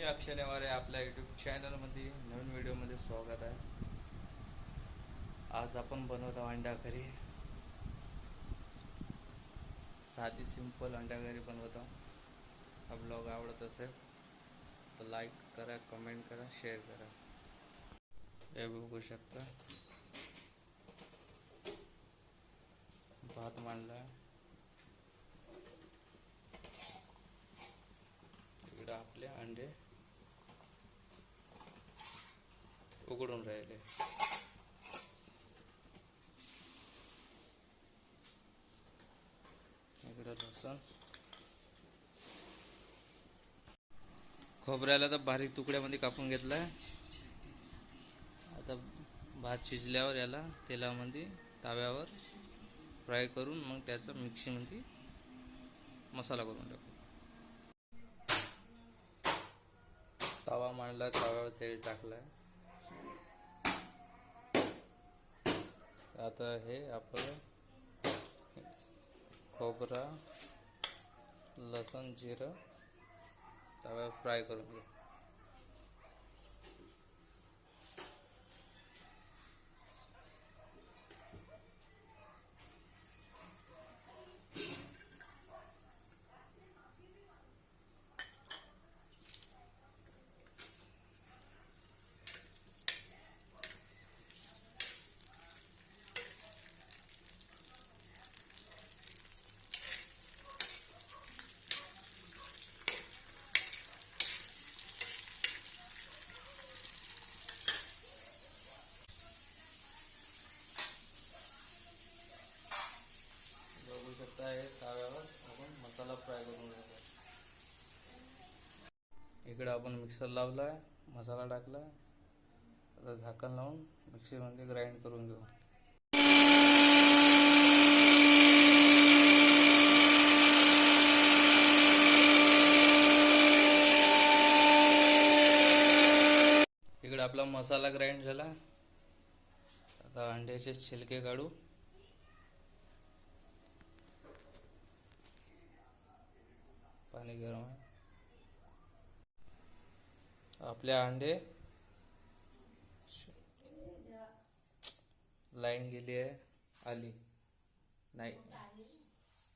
अक्षय नेवारे आपल्या यूट्यूब चॅनलमध्ये नवीन व्हिडिओमध्ये स्वागत आहे। आज आपण बनवत आहोत अंडा करी। साधी सिंपल अंडा करी बनवत आहोत। हा ब्लॉग आवडत असेल तर लाईक करा, कमेंट करा, शेअर करा। हे बघू शकता भात मांडला, इकडे आपले अंडे उघडून राहिले। इकडे लसूण, खोबऱ्याला तर बारीक तुकड्यामध्ये कापून घेतलाय। आता भात शिजल्यावर याला तेलामध्ये तव्यावर फ्राय करून मग त्याचा मिक्सीमध्ये मसाला करून टाकू। तवा मांडला, तव्यावर तेल टाकलाय। आता हे आपलं खोबरा, लसूण, जिरं तव्यावर फ्राय करून घेऊ। बघू शकता हे तव्यावर आपण मसाला फ्राय करून घ्यायचा। इकडे आपण मिक्सर लावलाय, मसाला टाकला। आता झाकण लावून मिक्सरमध्ये ग्राइंड करून घेऊ। इकडे आपला मसाला ग्राइंड झाला। आता अंड्याचे छिलके काढू। पाणी गरम आहे। आपले अंडे लाईन गेली आहे, आली नाही,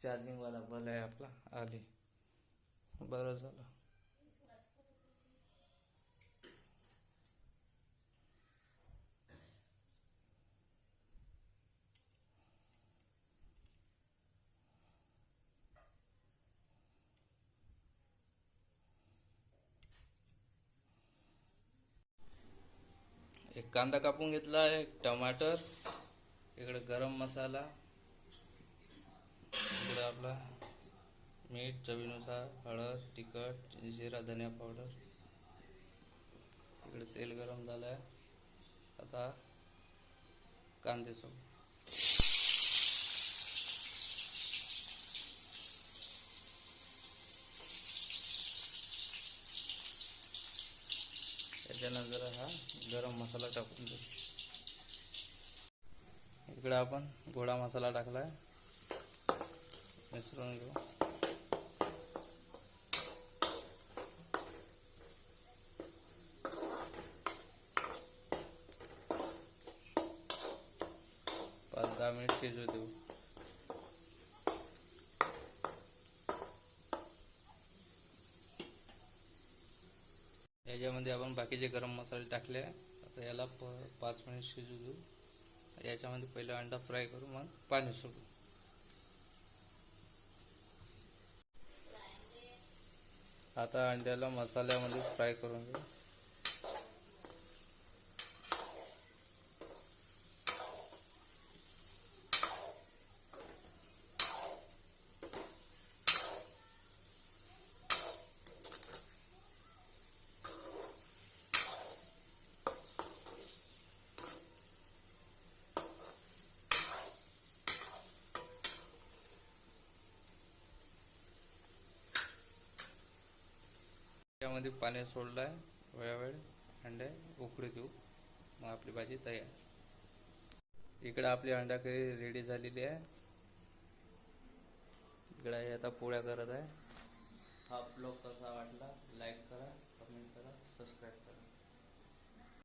चार्जिंग वाला बल आहे आपला, आली। बरं झालं। एक कांदा कापून घेतला आहे, एक टमाटर, इकडे गरम मसाला, इकडे आपला मीठ चवीनुसार, हळद, तिखट, जिरा, धनिया पावडर। इकडे तेल गरम झालं आहे। आता कांदे सोडू। त्याच्यानंतर हा गरम मसाला टाकून देऊ। इकडे आपण गोडा मसाला टाकलाय, मिसळून घेऊ। पाच 10 मिनिट शिजू देऊ। याच्यामध्ये आपण बाकीचे गरम मसाले टाकले। आता याला 5 मिनिट शिजू देऊ। याच्यामध्ये पहिला अंडा फ्राय करू, मग पाणी सोडू। आता अंड्याला मसाल्यामध्ये फ्राय करून घेऊ। त्यामध्ये पाणी सोडलाय, थोड्या वेळ अंडे उकळी देऊ, मग आपली भाजी तयार। इकडे आपली अंडा करी रेडी झालेली आहे। इकडे आता पोळ्या करत आहे। हा ब्लॉग कसा वाटला लाईक करा, कमेंट करा, सबस्क्राईब करा.